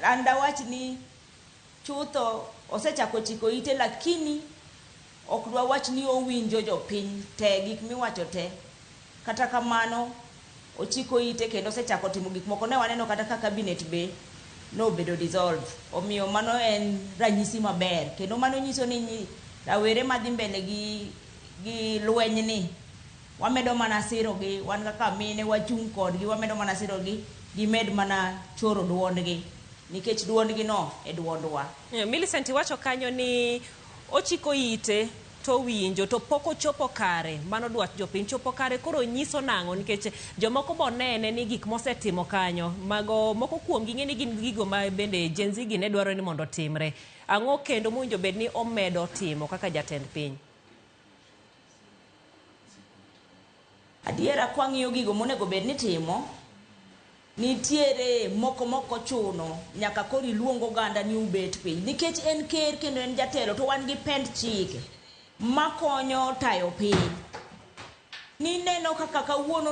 anda wach ni chutho osechako chiko ite lakini ok dwa wach ni owinjo jopiny te gik miwacho te. Kata kamano ochiko ite kendo osechako timo gik moko. Ne waneno kata ka cabinet be no bedo dissolve. Omiyo mano en ranyisi maber kendo mano nyiso ni rawere madhi mbele gi lweny ni wamedo mana sirogi, wan kaka mine wachung' kodgi, wamedo mana sirogi gimed mana choro duondgi nikech duondgi no e duondwa. Millicent wacho kanyo ni ochiko ite to winjo to pok ochopo kare, mano dwach jopiny chopo kare, koro nyiso nang'o nikech jomoko bonene ni gik mosetimo kanyo mago moko kuom ging'e ni gin gigo ma bende Gen Z gi ne dwaro ni mondo timre. Ang'o kendo mowinjo bed ni omedo timo kaka jatend piny? Adiera kwang'iyo gigo monego bed ni timo, nitiere moko chuno nyaka kori luongo ganda ni ubet piny nikech en ker kendo en jatelo to wan gi pend chike makonyo tayo piny. Ni neno kaka kawuono